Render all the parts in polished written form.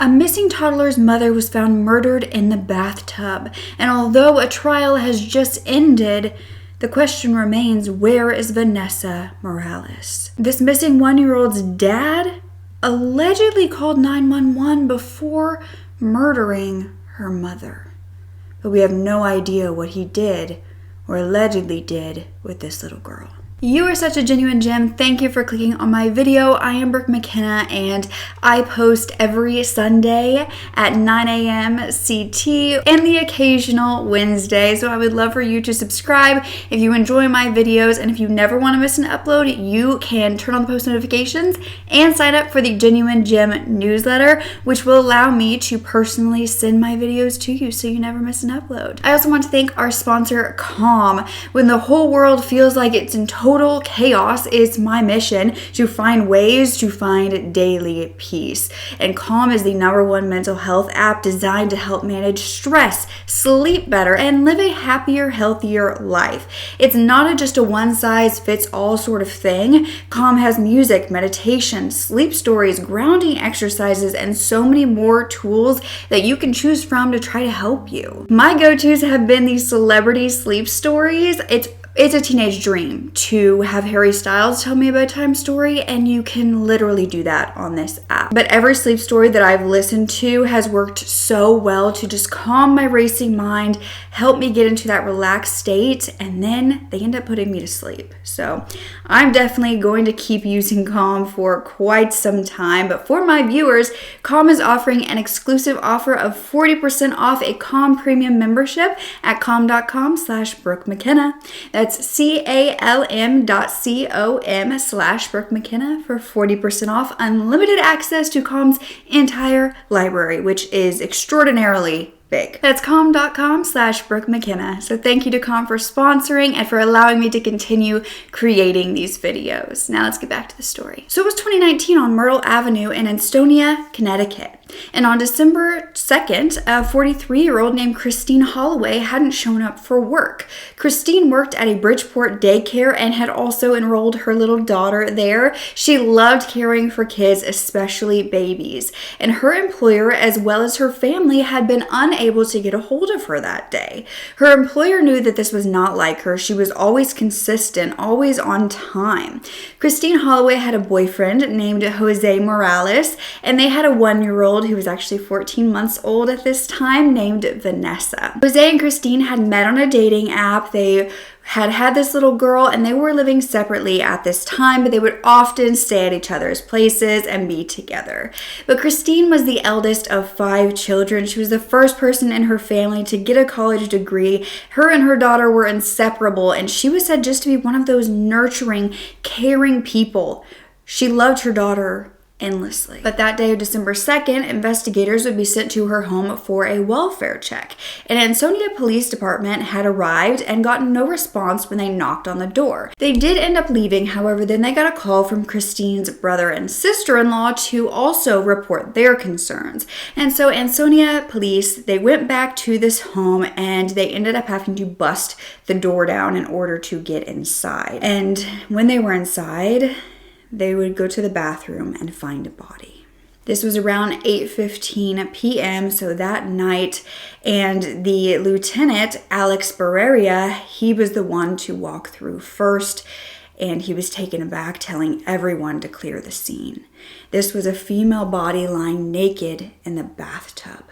A missing toddler's mother was found murdered in the bathtub, and although a trial has just ended, the question remains, where is Vanessa Morales? This missing 1-year-old's dad allegedly called 911 before murdering her mother. But we have no idea what he did or allegedly did with this little girl. You are such a genuine gem. Thank you for clicking on my video. I am Brooke Mckenna and I post every Sunday at 9 a.m. CT and the occasional Wednesday. So I would love for you to subscribe if you enjoy my videos, and if you never want to miss an upload, you can turn on the post notifications and sign up for the Genuine Gem newsletter, which will allow me to personally send my videos to you so you never miss an upload. I also want to thank our sponsor, Calm. When the whole world feels like it's in total chaos, it's my mission to find ways to find daily peace. And Calm is the #1 mental health app designed to help manage stress, sleep better, and live a happier, healthier life. It's not just a one-size-fits-all sort of thing. Calm has music, meditation, sleep stories, grounding exercises, and so many more tools that you can choose from to try to help you. My go-tos have been these celebrity sleep stories. It's a teenage dream to have Harry Styles tell me a bedtime story, and you can literally do that on this app. But every sleep story that I've listened to has worked so well to just calm my racing mind, help me get into that relaxed state, and then they end up putting me to sleep. So I'm definitely going to keep using Calm for quite some time. But for my viewers, Calm is offering an exclusive offer of 40% off a Calm premium membership at calm.com/Brooke Mckenna. That's calm.com/Brooke Mckenna for 40% off unlimited access to Calm's entire library, which is extraordinarily big. That's calm.com/Brooke Mckenna. So thank you to Calm for sponsoring and for allowing me to continue creating these videos. Now let's get back to the story. So it was 2019 on Myrtle Avenue in Ansonia, Connecticut. And on December 2nd, a 43-year-old named Christine Holloway hadn't shown up for work. Christine worked at a Bridgeport daycare and had also enrolled her little daughter there. She loved caring for kids, especially babies. And her employer, as well as her family, had been unable to get a hold of her that day. Her employer knew that this was not like her. She was always consistent, always on time. Christine Holloway had a boyfriend named Jose Morales, and they had a 1-year-old who was actually 14 months old at this time, named Vanessa. Jose and Christine had met on a dating app. They had this little girl, and they were living separately at this time, but they would often stay at each other's places and be together. But Christine was the eldest of 5 children. She was the first person in her family to get a college degree. Her and her daughter were inseparable, and she was said just to be one of those nurturing, caring people. She loved her daughter endlessly. But that day of December 2nd, investigators would be sent to her home for a welfare check. An Ansonia Police Department had arrived and gotten no response when they knocked on the door. They did end up leaving, however, then they got a call from Christine's brother and sister-in-law to also report their concerns. And so Ansonia Police, they went back to this home and they ended up having to bust the door down in order to get inside. And when they were inside, they would go to the bathroom and find a body. This was around 8:15 p.m., so that night, and the lieutenant, Alex Barreria, he was the one to walk through first, and he was taken aback, telling everyone to clear the scene. This was a female body lying naked in the bathtub.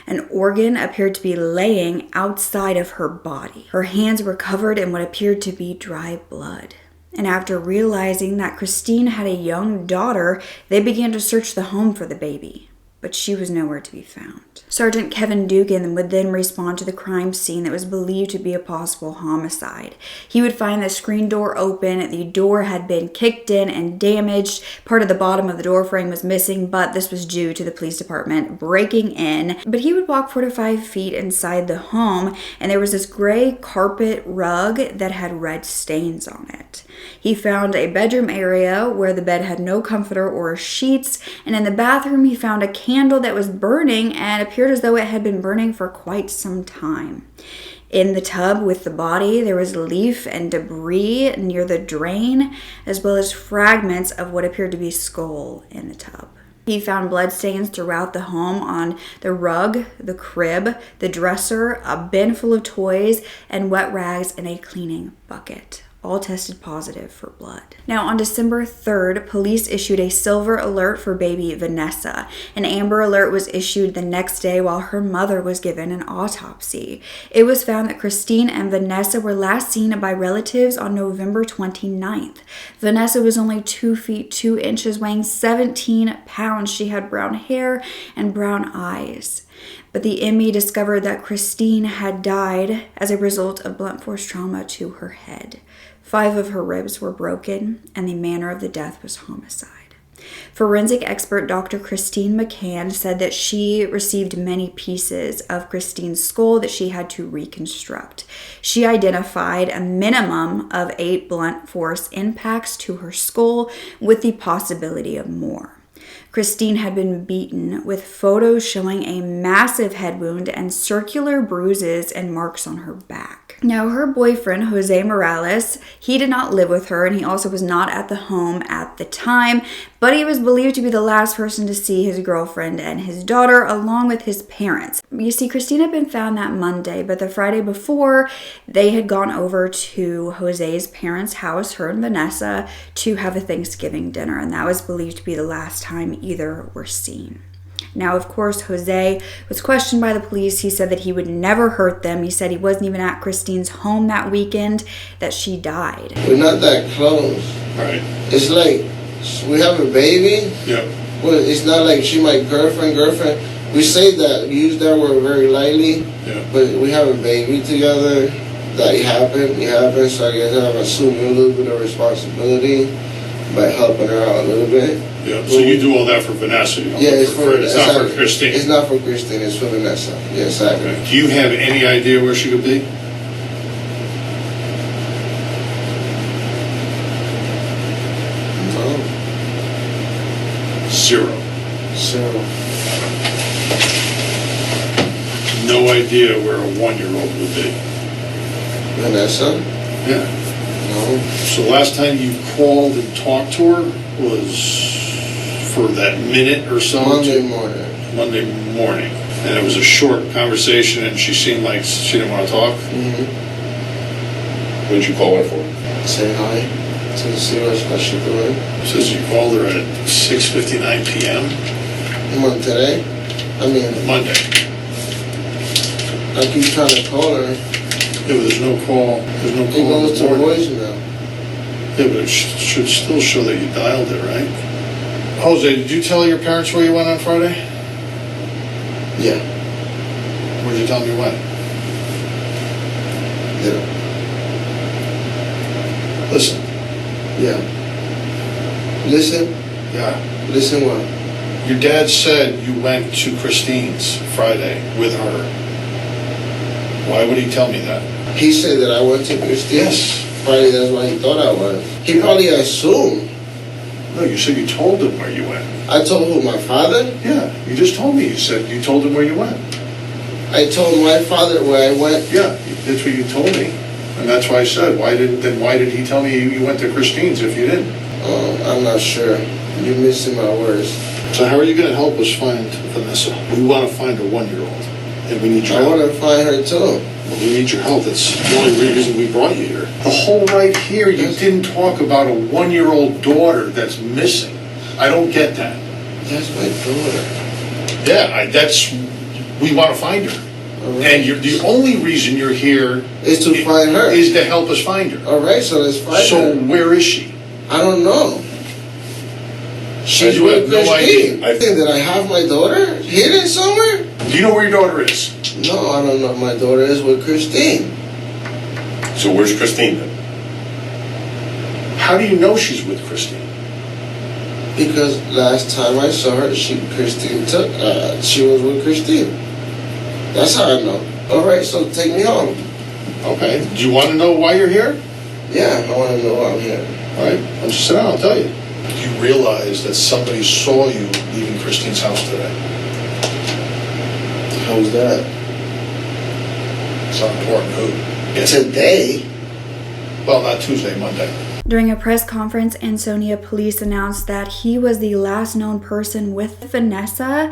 An organ appeared to be laying outside of her body. Her hands were covered in what appeared to be dry blood. And after realizing that Christine had a young daughter, they began to search the home for the baby, but she was nowhere to be found. Sergeant Kevin Dugan would then respond to the crime scene that was believed to be a possible homicide. He would find the screen door open, the door had been kicked in and damaged, part of the bottom of the door frame was missing, but this was due to the police department breaking in. But he would walk 4 to 5 feet inside the home, and there was this gray carpet rug that had red stains on it. He found a bedroom area where the bed had no comforter or sheets, and in the bathroom he found a candle that was burning and appeared as though it had been burning for quite some time. In the tub with the body, there was leaf and debris near the drain, as well as fragments of what appeared to be skull in the tub. He found bloodstains throughout the home on the rug, the crib, the dresser, a bin full of toys, and wet rags in a cleaning bucket. All tested positive for blood. Now, on December 3rd, police issued a silver alert for baby Vanessa. An amber alert was issued the next day while her mother was given an autopsy. It was found that Christine and Vanessa were last seen by relatives on November 29th. Vanessa was only 2 feet 2 inches, weighing 17 pounds. She had brown hair and brown eyes. But the ME discovered that Christine had died as a result of blunt force trauma to her head. 5 of her ribs were broken, and the manner of the death was homicide. Forensic expert Dr. Christine McCann said that she received many pieces of Christine's skull that she had to reconstruct. She identified a minimum of 8 blunt force impacts to her skull, with the possibility of more. Christine had been beaten, with photos showing a massive head wound and circular bruises and marks on her back. Now, her boyfriend, Jose Morales, he did not live with her, and he also was not at the home at the time, but he was believed to be the last person to see his girlfriend and his daughter, along with his parents. You see, Christine had been found that Monday, but the Friday before, they had gone over to Jose's parents' house, her and Vanessa, to have a Thanksgiving dinner, and that was believed to be the last time either were seen. Now, of course, Jose was questioned by the police. He said that he would never hurt them. He said he wasn't even at Christine's home that weekend, that she died. We're not that close. Right. It's like, we have a baby. Yeah. Well, it's not like she my girlfriend. We say that, use that word very lightly. Yeah. But we have a baby together. That it happened. So I guess I'm assuming a little bit of responsibility by helping her out a little bit. Yeah, so you do all that for Vanessa? You don't Yeah, it's not for Christine? It's not for Christine, it's for Vanessa. Yes, I do. Do you have any idea where she could be? No. Zero. No idea where a 1-year-old would be? Vanessa? Yeah. No. So last time you called and talked to her was for that minute or so? Monday morning. And it was a short conversation, and she seemed like she didn't want to talk? Mm-hmm. What did you call her for? Say hi. To see what she's doing. It says you called her at 6:59 p.m. Today? Monday. I keep trying to call her. Yeah, but there's no call. There's no call. It goes to voicemail. Yeah, but it should still show that you dialed it, right? Jose, did you tell your parents where you went on Friday? Yeah. Where'd you tell them you went? Yeah. Listen. Yeah. Listen? Yeah. Listen what? Your dad said you went to Christine's Friday with her. Why would he tell me that? He said that I went to Christine's? Yes. Probably that's why he thought I was. He probably assumed. No, you said you told him where you went. I told who, my father? Yeah, you just told me. You said you told him where you went. I told my father where I went. Yeah, that's what you told me. And that's why I said, why did he tell me you went to Christine's if you didn't? I'm not sure. You're missing my words. So how are you going to help us find Vanessa? We want to find a 1-year-old, and we need your help. I want to find her too. Well, we need your help. That's the only reason we brought you here. The whole right here, you didn't talk about a 1-year-old daughter that's missing. I don't get that. That's my daughter. Yeah, we want to find her. Right. And the only reason you're here is to find her. Is to help us find her. All right, so let's find her. So where is she? I don't know. She's with Christine. I think that I have my daughter hidden somewhere. Do you know where your daughter is? No, I don't know. My daughter is with Christine. So where's Christine then? How do you know she's with Christine? Because last time I saw her, she was with Christine. That's how I know. All right, so take me home. Okay. Do you want to know why you're here? Yeah, I want to know why I'm here. All right. I'll just sit down. I'll tell you. You realize that somebody saw you leaving Christine's house today? How's that? It's not important who. Today? Well, not Tuesday, Monday. During a press conference, Ansonia police announced that he was the last known person with Vanessa,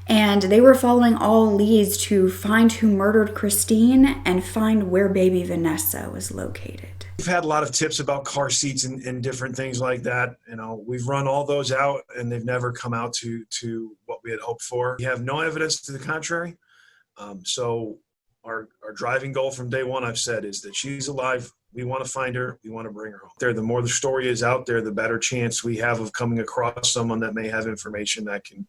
and they were following all leads to find who murdered Christine and find where baby Vanessa was located. We've had a lot of tips about car seats and different things like that. You know, we've run all those out and they've never come out to what we had hoped for. We have no evidence to the contrary. So our driving goal from day one, I've said, is that she's alive. We want to find her. We want to bring her home. The more the story is out there, the better chance we have of coming across someone that may have information that can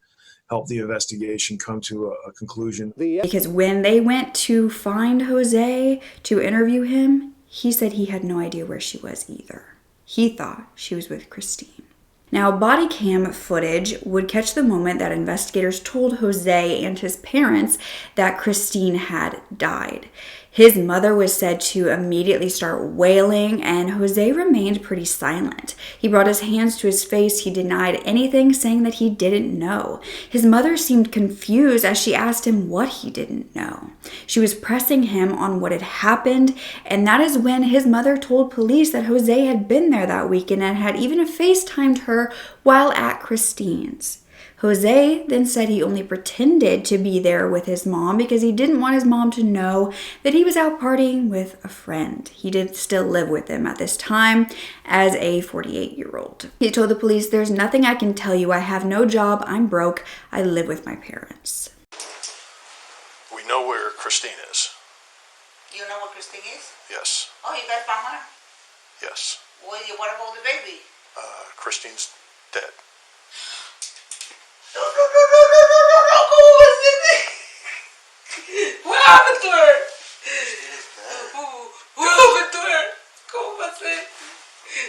help the investigation come to a conclusion. Because when they went to find Jose to interview him, he said he had no idea where she was either. He thought she was with Christine. Now, body cam footage would catch the moment that investigators told Jose and his parents that Christine had died. His mother was said to immediately start wailing, and Jose remained pretty silent. He brought his hands to his face. He denied anything, saying that he didn't know. His mother seemed confused as she asked him what he didn't know. She was pressing him on what had happened, and that is when his mother told police that Jose had been there that weekend and had even FaceTimed her while at Christine's. Jose then said he only pretended to be there with his mom because he didn't want his mom to know that he was out partying with a friend. He did still live with them at this time as a 48-year-old. He told the police, "There's nothing I can tell you. I have no job. I'm broke. I live with my parents." We know where Christine is. You know where Christine is? Yes. Oh, you guys found her? Yes. What about the baby? Christine's dead. No. ¿Cómo va a ser? What happened to her? What happened to her? ¿Cómo va a ser? No.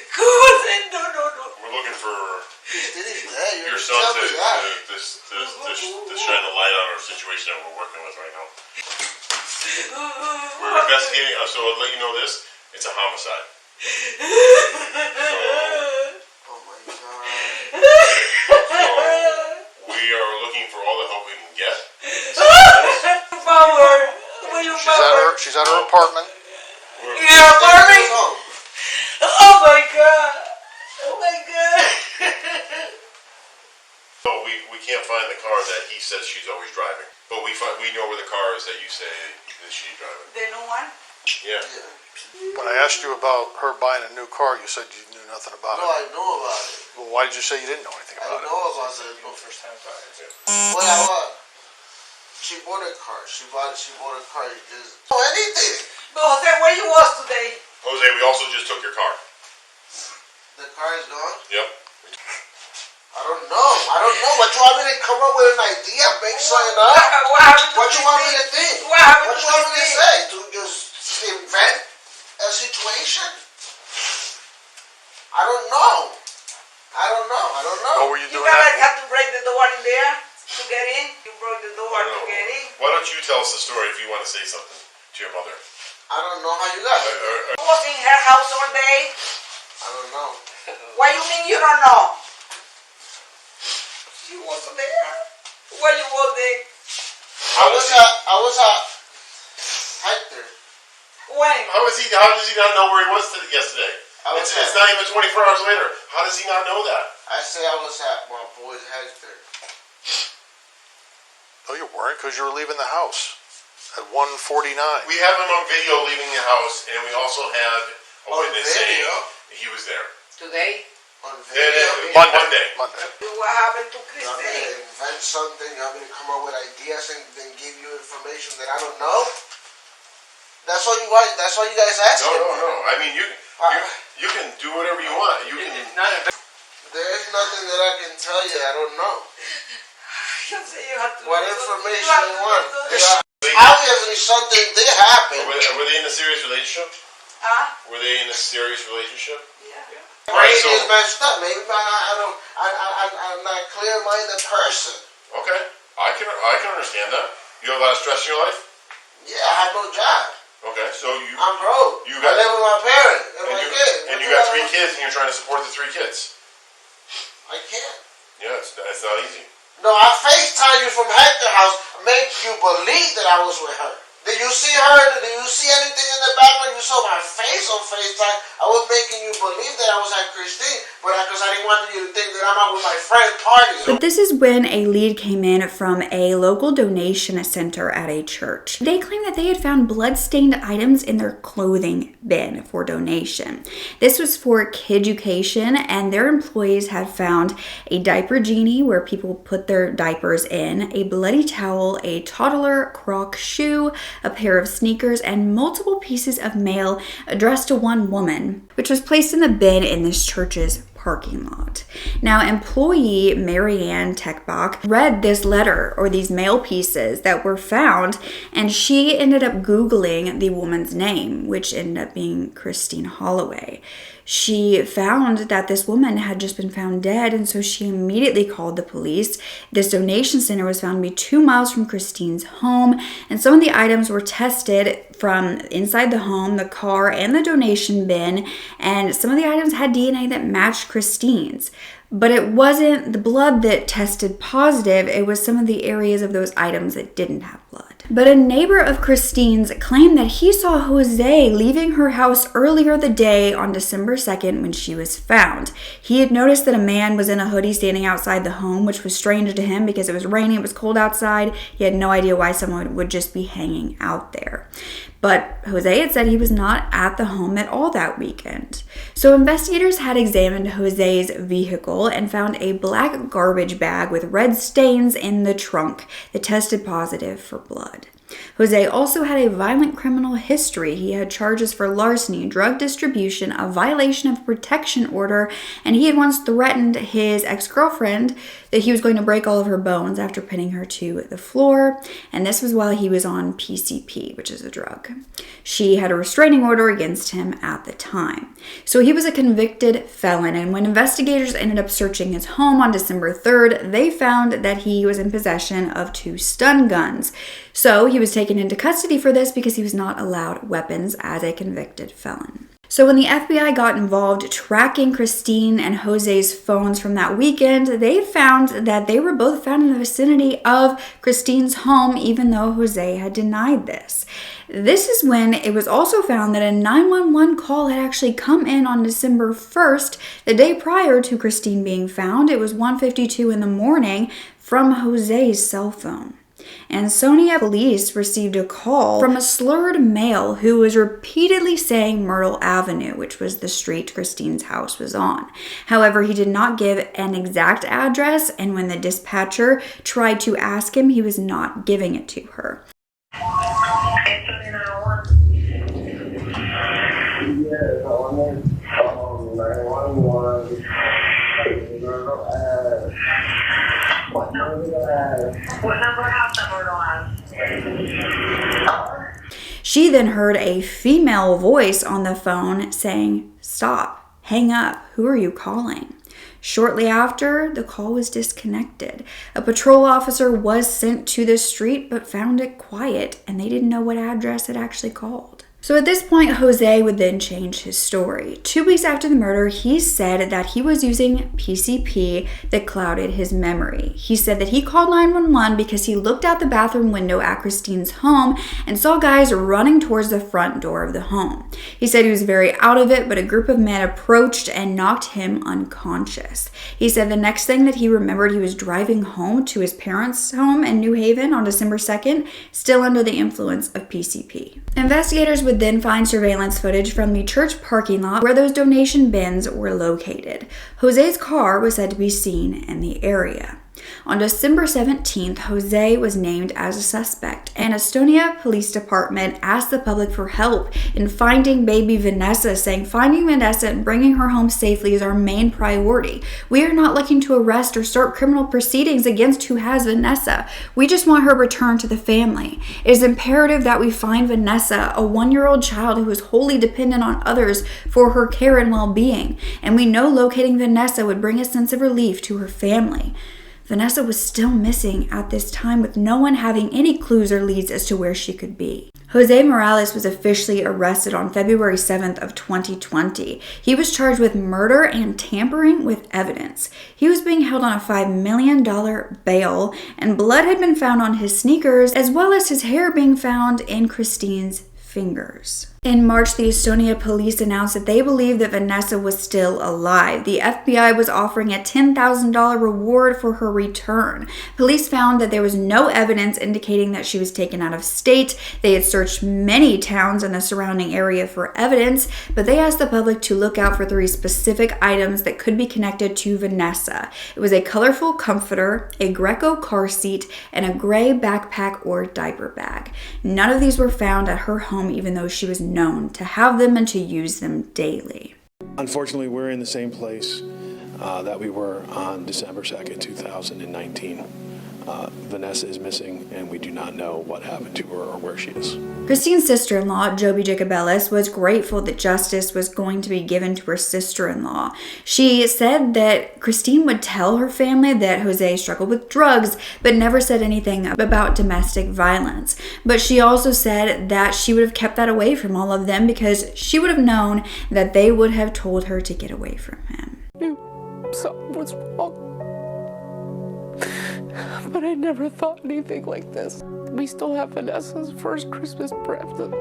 We're looking for Christine is dead. your son to shine a light on our situation that we're working with right now. We're investigating, so I'll let you know this, it's a homicide. Oh my God. We are looking for all the help we can get. She's at her apartment. In her apartment? Oh my God. So we can't find the car that he says she's always driving. But we know where the car is that you say that she's driving. The new one? Yeah. When I asked you about her buying a new car, you said you knew nothing about No, it. I know about it. Well, why did you say you didn't know anything I about it? know about it. First time buyer. What? She bought a car. She bought a car. You just know anything. But Jose, where you was today? Jose, we also just took your car. The car is gone. Yep. I don't know. What you want me to come up with an idea, make something up? What happened to What you want me Christine? to think? What happened What to you want me to Christine? say? To just invent a situation? I don't know. What were you You doing? guys have to break the door in there to get in. You broke the door to get in. Why don't you tell us the story if you want to say something to your mother? I don't know how you got it. You was in her house all day. I don't know. What you mean you don't know? She wasn't there. Where you was there? I was at Hector. When? How does he not know where he was yesterday? It's not even 24 hours later. How does he not know that? I say I was at my boy's Hector. No, you weren't, because you were leaving the house at 1:49. We have him on video leaving the house, and we also have a witness saying he was there. Today? On video. Monday. What happened to You want me Christine? to invent something? You want me to come up with ideas and then give you information that I don't know? That's what you want. That's what you guys ask. No. I mean, you can do whatever you want. You can. There's nothing that I can tell you. I don't know. You have to What do information something. you want? have to do Obviously, something did happen. Were they in a serious relationship? Huh? Were they in a serious relationship? Yeah. Right, Maybe so- it's messed up. Maybe I'm not a clear-minded person. Okay, I can understand that. You have a lot of stress in your life. Yeah, I have no job. Okay, so I'm broke. You I got- live with my parents and my kids. and you got 3 kids, and you're trying to support the 3 kids. I can't. Yeah, it's not easy. No, I FaceTime you from Hector house, make you believe that I was with her. Did you see her? Did you see anything in the back when you saw my face on FaceTime? I was making you believe that I was at Christine, but because I didn't want you to think that I'm out with my friend partying. But this is when a lead came in from a local donation center at a church. They claimed that they had found blood-stained items in their clothing bin for donation. This was for Kiducation, and their employees had found a diaper genie where people put their diapers in, a bloody towel, a toddler croc shoe, a pair of sneakers, and multiple pieces of mail addressed to one woman, which was placed in the bin in this church's parking lot. Now, employee Marianne Techbach read this letter or these mail pieces that were found, and she ended up Googling the woman's name, which ended up being Christine Holloway. She found that this woman had just been found dead, and so she immediately called the police. This donation center was found to be 2 miles from Christine's home, and some of the items were tested from inside the home, the car, and the donation bin, and some of the items had DNA that matched Christine's. But it wasn't the blood that tested positive, it was some of the areas of those items that didn't have blood. But a neighbor of Christine's claimed that he saw Jose leaving her house earlier the day on December 2nd when she was found. He had noticed that a man was in a hoodie standing outside the home, which was strange to him because it was raining, it was cold outside. He had no idea why someone would just be hanging out there. But Jose had said he was not at the home at all that weekend. So investigators had examined Jose's vehicle and found a black garbage bag with red stains in the trunk that tested positive for blood. Jose also had a violent criminal history. He had charges for larceny, drug distribution, a violation of protection order, and he had once threatened his ex-girlfriend that he was going to break all of her bones after pinning her to the floor, and this was while he was on PCP, which is a drug. She had a restraining order against him at the time. So he was a convicted felon, and when investigators ended up searching his home on December 3rd, they found that he was in possession of 2 stun guns. So he was taken into custody for this because he was not allowed weapons as a convicted felon. So when the FBI got involved tracking Christine and Jose's phones from that weekend, they found that they were both found in the vicinity of Christine's home, even though Jose had denied this. This is when it was also found that a 911 call had actually come in on December 1st, the day prior to Christine being found. It was 1:52 in the morning from Jose's cell phone. Ansonia police received a call from a slurred male who was repeatedly saying Myrtle Avenue, which was the street Christine's house was on. However, he did not give an exact address, and when the dispatcher tried to ask him, he was not giving it to her. What number house number on? She then heard a female voice on the phone saying, "Stop, hang up, who are you calling?" Shortly after, the call was disconnected. A patrol officer was sent to the street but found it quiet, and they didn't know what address it actually called. So at this point, Jose would then change his story. 2 weeks after the murder, he said that he was using PCP that clouded his memory. He said that he called 911 because he looked out the bathroom window at Christine's home and saw guys running towards the front door of the home. He said he was very out of it, but a group of men approached and knocked him unconscious. He said the next thing that he remembered, he was driving home to his parents' home in New Haven on December 2nd, still under the influence of PCP. Investigators would then find surveillance footage from the church parking lot where those donation bins were located. Jose's car was said to be seen in the area. On December 17th, Jose was named as a suspect, and Estonia Police Department asked the public for help in finding baby Vanessa, saying finding Vanessa and bringing her home safely is our main priority. We are not looking to arrest or start criminal proceedings against who has Vanessa. We just want her returned to the family. It is imperative that we find Vanessa, a 1-year-old child who is wholly dependent on others for her care and well-being, and we know locating Vanessa would bring a sense of relief to her family. Vanessa was still missing at this time, with no one having any clues or leads as to where she could be. Jose Morales was officially arrested on February 7th of 2020. He was charged with murder and tampering with evidence. He was being held on a $5 million bail, and blood had been found on his sneakers, as well as his hair being found in Christine's fingers. In March, the Estonia police announced that they believed that Vanessa was still alive. The FBI was offering a $10,000 reward for her return. Police found that there was no evidence indicating that she was taken out of state. They had searched many towns in the surrounding area for evidence, but they asked the public to look out for 3 specific items that could be connected to Vanessa. It was a colorful comforter, a Greco car seat, and a gray backpack or diaper bag. None of these were found at her home, even though she was known to have them and to use them daily. Unfortunately, we're in the same place that we were on December 2nd, 2019. Vanessa is missing, and we do not know what happened to her or where she is. Christine's sister-in-law, Joby Jacobellis, was grateful that justice was going to be given to her sister-in-law. She said that Christine would tell her family that Jose struggled with drugs, but never said anything about domestic violence. But she also said that she would have kept that away from all of them because she would have known that they would have told her to get away from him. Something was wrong. But I never thought anything like this. We still have Vanessa's first Christmas present.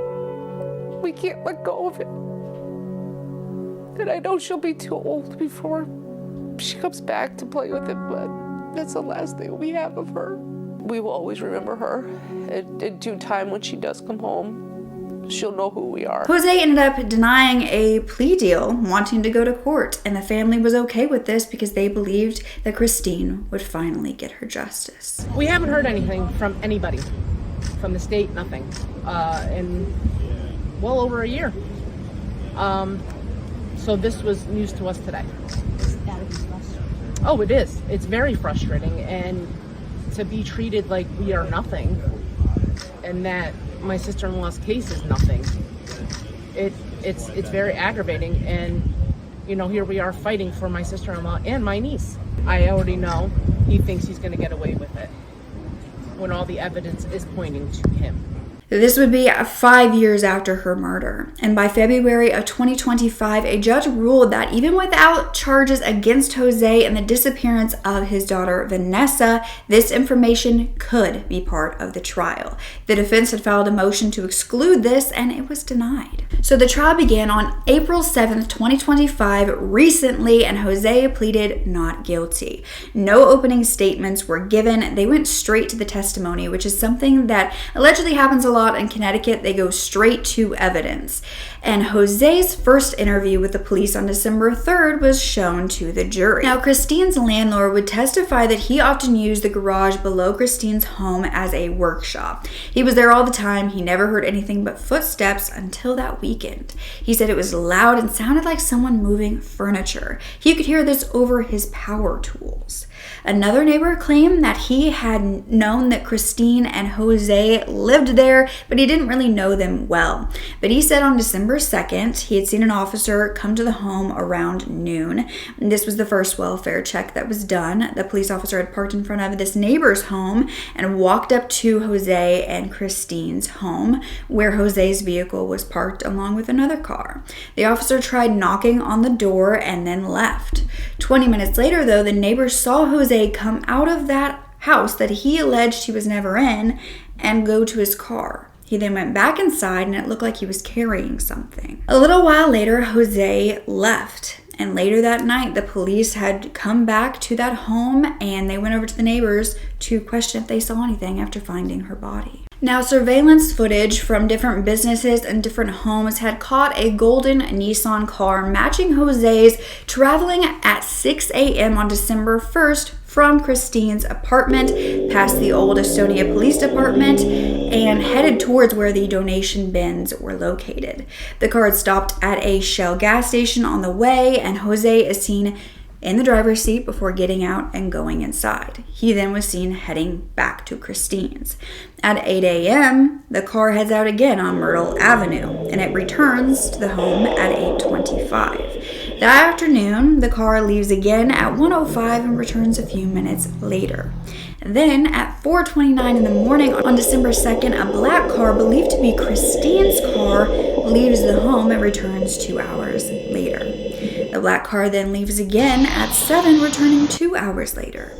We can't let go of it. And I know she'll be too old before she comes back to play with it, but that's the last thing we have of her. We will always remember her. In due time, when she does come home, she'll know who we are. Jose ended up denying a plea deal, wanting to go to court, and the family was okay with this because they believed that Christine would finally get her justice. We haven't heard anything from anybody, from the state, nothing, in well over a year. So this was news to us today. Oh, it is. It's very frustrating, and to be treated like we are nothing, and that my sister-in-law's case is nothing. It's very aggravating, and you know, here we are fighting for my sister-in-law and my niece. I already know he thinks he's going to get away with it when all the evidence is pointing to him. This would be 5 years after her murder, and by February of 2025, a judge ruled that even without charges against Jose and the disappearance of his daughter Vanessa, this information could be part of the trial. The defense had filed a motion to exclude this, and it was denied. So the trial began on April 7th, 2025, recently, and Jose pleaded not guilty. No opening statements were given. They went straight to the testimony, which is something that allegedly happens a lot in Connecticut. They go straight to evidence. And Jose's first interview with the police on December 3rd was shown to the jury. Now, Christine's landlord would testify that he often used the garage below Christine's home as a workshop. He was there all the time. He never heard anything but footsteps until that weekend. He said it was loud and sounded like someone moving furniture. He could hear this over his power tools. Another neighbor claimed that he had known that Christine and Jose lived there, but he didn't really know them well. But he said on December 2nd, he had seen an officer come to the home around noon. This was the first welfare check that was done. The police officer had parked in front of this neighbor's home and walked up to Jose and Christine's home, where Jose's vehicle was parked along with another car. The officer tried knocking on the door and then left. 20 minutes later, though, the neighbor saw Jose come out of that house that he alleged he was never in and go to his car. He then went back inside, and it looked like he was carrying something. A little while later, Jose left. And later that night, the police had come back to that home, and they went over to the neighbors to question if they saw anything after finding her body. Now, surveillance footage from different businesses and different homes had caught a golden Nissan car matching Jose's traveling at 6 a.m. on December 1st from Christine's apartment past the old Estonia Police Department and headed towards where the donation bins were located. The car had stopped at a Shell gas station on the way, and Jose is seen in the driver's seat before getting out and going inside. He then was seen heading back to Christine's. At 8 a.m., the car heads out again on Myrtle Avenue, and it returns to the home at 8:25. That afternoon, the car leaves again at 1:05 and returns a few minutes later. Then, at 4:29 in the morning on December 2nd, a black car believed to be Christine's car leaves the home and returns 2 hours later. The black car then leaves again at 7, returning 2 hours later.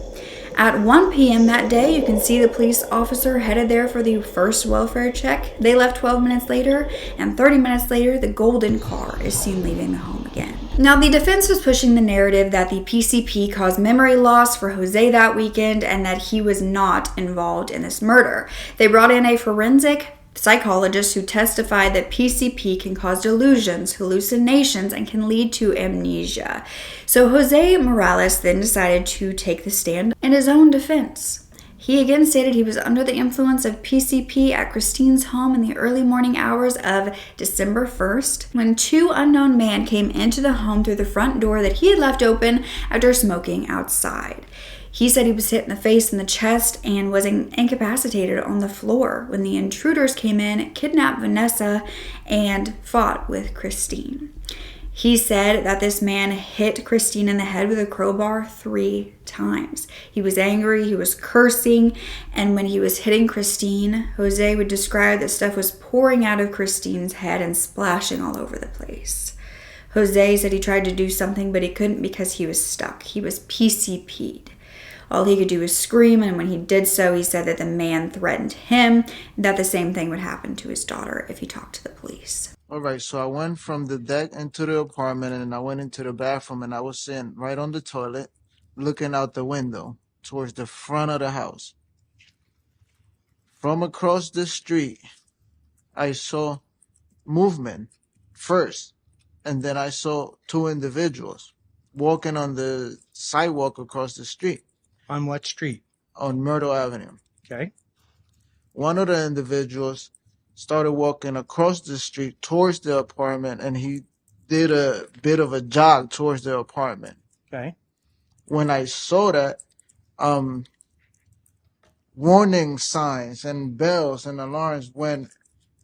At 1 p.m. that day, you can see the police officer headed there for the first welfare check. They left 12 minutes later, and 30 minutes later, the golden car is seen leaving the home again. Now, the defense was pushing the narrative that the PCP caused memory loss for Jose that weekend and that he was not involved in this murder. They brought in a forensic psychologist who testified that PCP can cause delusions, hallucinations, and can lead to amnesia. So Jose Morales then decided to take the stand in his own defense. He again stated he was under the influence of PCP at Christine's home in the early morning hours of December 1st when 2 unknown men came into the home through the front door that he had left open after smoking outside. He said he was hit in the face and the chest and was incapacitated on the floor when the intruders came in, kidnapped Vanessa, and fought with Christine. He said that this man hit Christine in the head with a crowbar 3 times. He was angry, he was cursing, and when he was hitting Christine, Jose would describe that stuff was pouring out of Christine's head and splashing all over the place. Jose said he tried to do something, but he couldn't because he was stuck. He was PCP'd. All he could do was scream, and when he did so, he said that the man threatened him, and that the same thing would happen to his daughter if he talked to the police. All right, so I went from the deck into the apartment, and I went into the bathroom, and I was sitting right on the toilet, looking out the window towards the front of the house. From across the street, I saw movement first, and then I saw 2 individuals walking on the sidewalk across the street. On what street? On Myrtle Avenue. Okay. One of the individuals started walking across the street towards the apartment, and he did a bit of a jog towards the apartment. Okay. When I saw that, warning signs and bells and alarms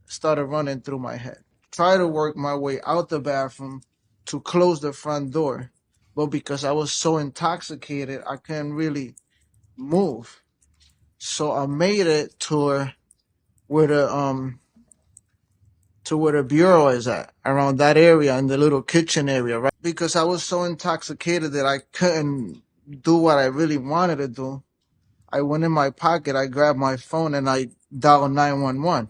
started running through my head. Try to work my way out the bathroom to close the front door, but because I was so intoxicated, I couldn't really move. So I made it to where the bureau is at, around that area in the little kitchen area, right? Because I was so intoxicated that I couldn't do what I really wanted to do. I went in my pocket, I grabbed my phone, and I dialed 911.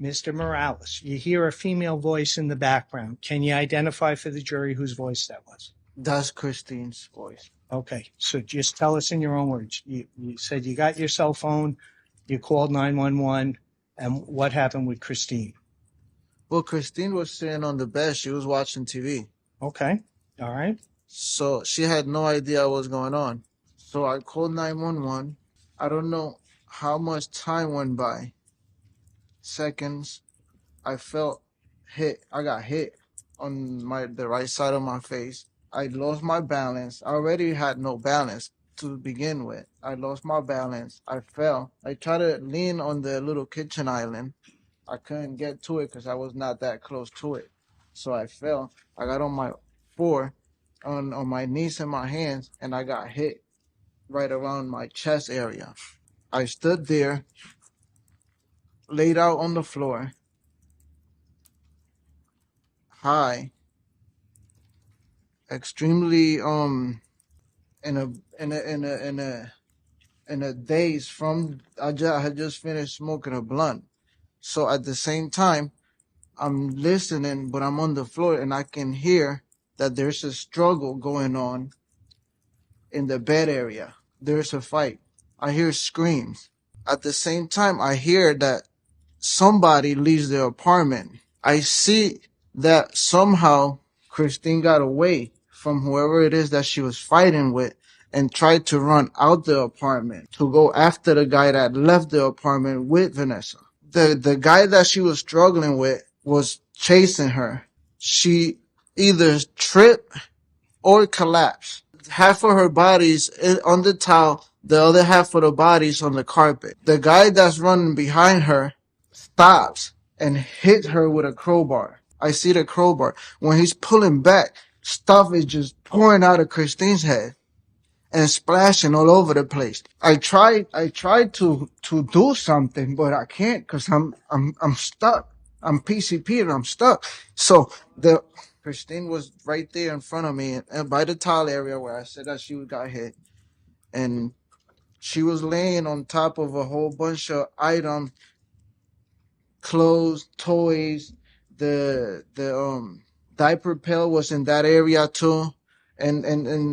Mr. Morales, you hear a female voice in the background. Can you identify for the jury whose voice that was? That's Christine's voice. Okay, so just tell us in your own words. You said you got your cell phone, you called 911, and what happened with Christine? Well, Christine was sitting on the bed. She was watching TV. Okay, all right. So she had no idea what was going on. So I called 911. I don't know how much time went by. Seconds. I felt hit. I got hit on the right side of my face. I lost my balance. I already had no balance to begin with. I lost my balance. I fell. I tried to lean on the little kitchen island. I couldn't get to it because I was not that close to it. So I fell. I got on my floor, on my knees and my hands, and I got hit right around my chest area. I stood there, laid out on the floor, high, extremely in a daze from I had just finished smoking a blunt. So at the same time, I'm listening, but I'm on the floor, and I can hear that there's a struggle going on in the bed area. There's a fight. I hear screams. At the same time, I hear that somebody leaves the apartment. I see that somehow Christine got away from whoever it is that she was fighting with and tried to run out the apartment to go after the guy that left the apartment with Vanessa. The guy that she was struggling with was chasing her. She either tripped or collapsed. Half of her body's on the towel, the other half of the body's on the carpet. The guy that's running behind her stops and hit her with a crowbar. I see the crowbar. When he's pulling back, stuff is just pouring out of Christine's head and splashing all over the place. I tried to do something, but I can't because I'm stuck. I'm PCP and I'm stuck. So Christine was right there in front of me and by the towel area where I said that she got hit, and she was laying on top of a whole bunch of items, clothes, toys. The diaper pail was in that area too. And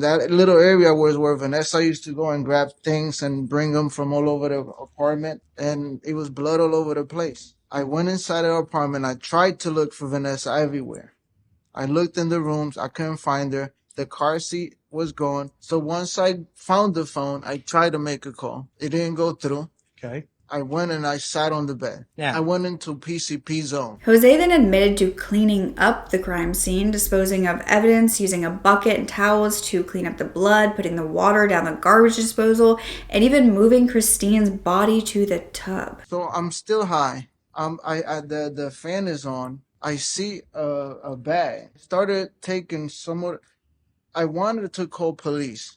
that little area was where Vanessa used to go and grab things and bring them from all over the apartment. And it was blood all over the place. I went inside the apartment. I tried to look for Vanessa everywhere. I looked in the rooms. I couldn't find her. The car seat was gone. So once I found the phone, I tried to make a call. It didn't go through. Okay. I went and I sat on the bed. Yeah. I went into PCP zone. Jose then admitted to cleaning up the crime scene, disposing of evidence, using a bucket and towels to clean up the blood, putting the water down the garbage disposal, and even moving Christine's body to the tub. So I'm still high. The fan is on. I see a bag. Started taking some more. I wanted to call police,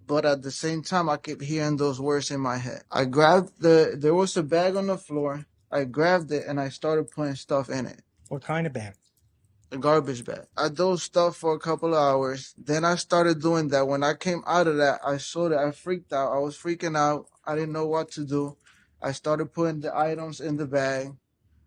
but at the same time, I kept hearing those words in my head. I grabbed there was a bag on the floor. I grabbed it and I started putting stuff in it. What kind of bag? A garbage bag. I did stuff for a couple of hours. Then I started doing that. When I came out of that, I saw that I freaked out. I was freaking out. I didn't know what to do. I started putting the items in the bag.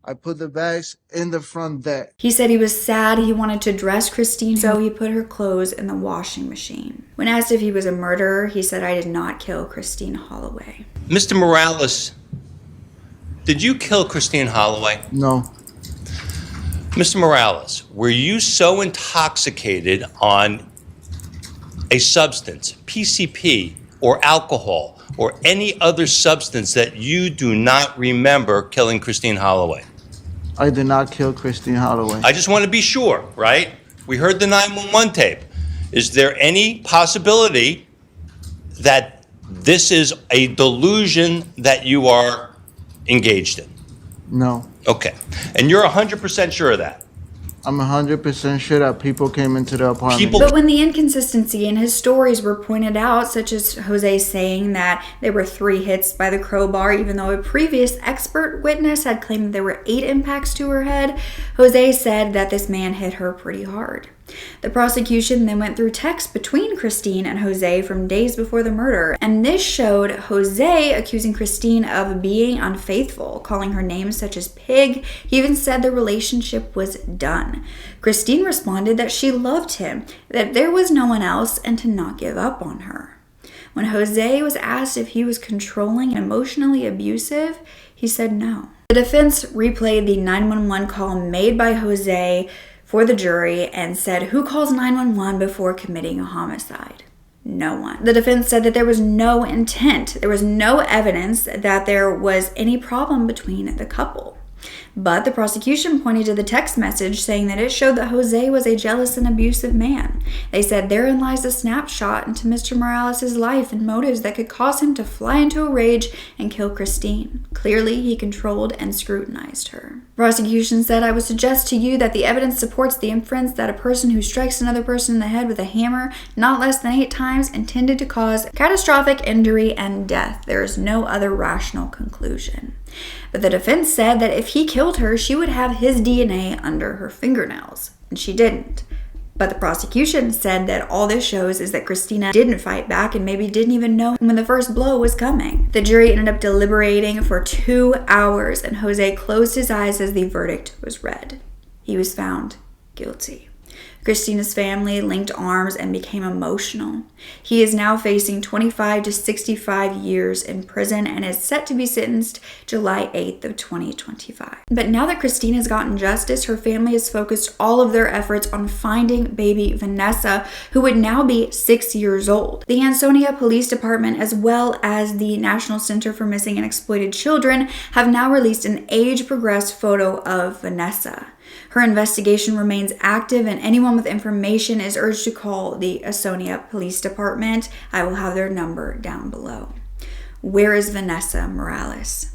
I put the bags in the front deck. He said he was sad. He wanted to dress Christine, so he put her clothes in the washing machine. When asked if he was a murderer, he said, "I did not kill Christine Holloway." Mr. Morales, did you kill Christine Holloway? No. Mr. Morales, were you so intoxicated on a substance, PCP or alcohol, or any other substance that you do not remember killing Christine Holloway? I did not kill Christine Holloway. I just want to be sure, right? We heard the 911 tape. Is there any possibility that this is a delusion that you are engaged in? No. Okay. And you're 100% sure of that? I'm 100% sure that people came into the apartment. But when the inconsistency in his stories were pointed out, such as Jose saying that there were 3 hits by the crowbar, even though a previous expert witness had claimed that there were 8 impacts to her head, Jose said that this man hit her pretty hard. The prosecution then went through texts between Christine and Jose from days before the murder, and this showed Jose accusing Christine of being unfaithful, calling her names such as pig. He even said the relationship was done. Christine responded that she loved him, that there was no one else, and to not give up on her. When Jose was asked if he was controlling and emotionally abusive, he said no. The defense replayed the 911 call made by Jose for the jury and said, "Who calls 911 before committing a homicide?" No one. The defense said that there was no intent. There was no evidence that there was any problem between the couple. But the prosecution pointed to the text message saying that it showed that Jose was a jealous and abusive man. They said therein lies a snapshot into Mr. Morales' life and motives that could cause him to fly into a rage and kill Christine. Clearly, he controlled and scrutinized her. Prosecution said, "I would suggest to you that the evidence supports the inference that a person who strikes another person in the head with a hammer not less than 8 times intended to cause catastrophic injury and death. There is no other rational conclusion." But the defense said that if he killed her, she would have his DNA under her fingernails, and she didn't. But the prosecution said that all this shows is that Christina didn't fight back and maybe didn't even know when the first blow was coming. The jury ended up deliberating for 2 hours, and Jose closed his eyes as the verdict was read. He was found guilty. Christina's family linked arms and became emotional. He is now facing 25 to 65 years in prison and is set to be sentenced July 8th of 2025. But now that Christina has gotten justice, her family has focused all of their efforts on finding baby Vanessa, who would now be 6 years old. The Ansonia Police Department, as well as the National Center for Missing and Exploited Children, have now released an age-progressed photo of Vanessa. Her investigation remains active, and anyone with information is urged to call the Ansonia Police Department. I will have their number down below. Where is Vanessa Morales?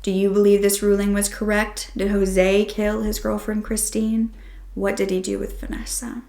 Do you believe this ruling was correct? Did Jose kill his girlfriend Christine? What did he do with Vanessa?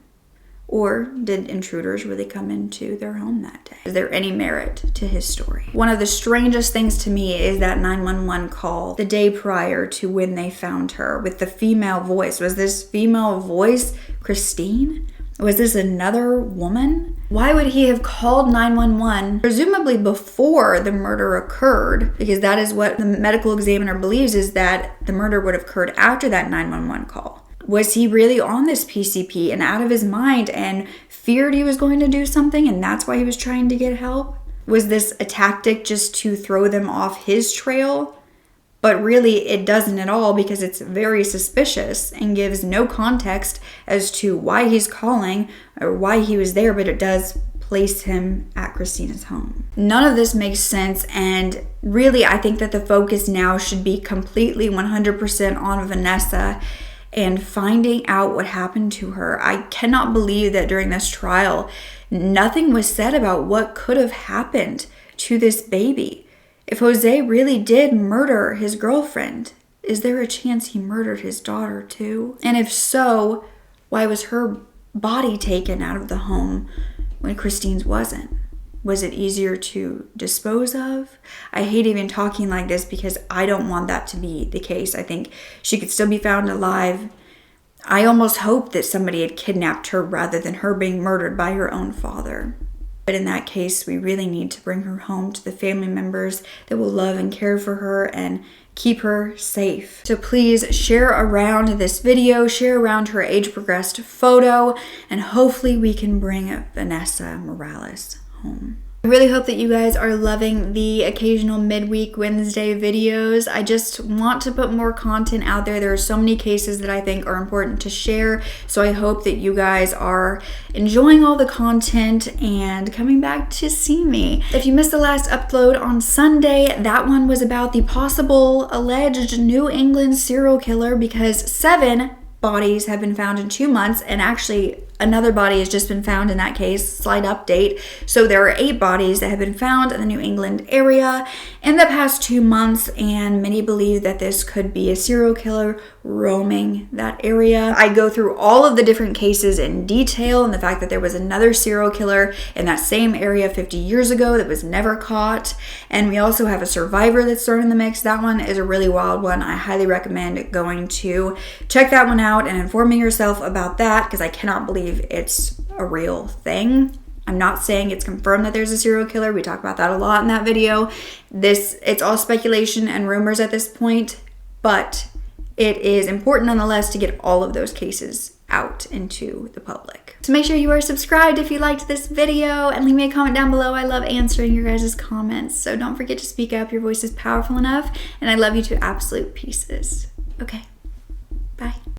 Or did intruders really come into their home that day? Is there any merit to his story? One of the strangest things to me is that 911 call the day prior to when they found her with the female voice. Was this female voice Christine? Was this another woman? Why would he have called 911, presumably before the murder occurred? Because that is what the medical examiner believes, is that the murder would have occurred after that 911 call. Was he really on this PCP and out of his mind and feared he was going to do something and that's why he was trying to get help? Was this a tactic just to throw them off his trail? But really it doesn't at all, because it's very suspicious and gives no context as to why he's calling or why he was there, but it does place him at Christina's home. None of this makes sense, and really I think that the focus now should be completely 100% on Vanessa and finding out what happened to her. I cannot believe that during this trial, nothing was said about what could have happened to this baby. If Jose really did murder his girlfriend, is there a chance he murdered his daughter too? And if so, why was her body taken out of the home when Christine's wasn't? Was it easier to dispose of? I hate even talking like this because I don't want that to be the case. I think she could still be found alive. I almost hope that somebody had kidnapped her rather than her being murdered by her own father. But in that case, we really need to bring her home to the family members that will love and care for her and keep her safe. So please share around this video, share around her age-progressed photo, and hopefully we can bring Vanessa Morales home. I really hope that you guys are loving the occasional midweek Wednesday videos. I just want to put more content out there. There are so many cases that I think are important to share. So I hope that you guys are enjoying all the content and coming back to see me. If you missed the last upload on Sunday, that one was about the possible alleged New England serial killer, because 7 bodies have been found in 2 months, and actually another body has just been found in that case. Slight update. So there are 8 bodies that have been found in the New England area in the past 2 months, and many believe that this could be a serial killer roaming that area. I go through all of the different cases in detail, and the fact that there was another serial killer in that same area 50 years ago that was never caught. And we also have a survivor that's thrown in the mix. That one is a really wild one. I highly recommend going to check that one out and informing yourself about that, because I cannot believe it's a real thing. I'm not saying it's confirmed that there's a serial killer. We talk about that a lot in that video. It's all speculation and rumors at this point, but it is important nonetheless to get all of those cases out into the public. So make sure you are subscribed if you liked this video, and leave me a comment down below. I love answering your guys' comments, so don't forget to speak up. Your voice is powerful enough, and I love you to absolute pieces. Okay, bye.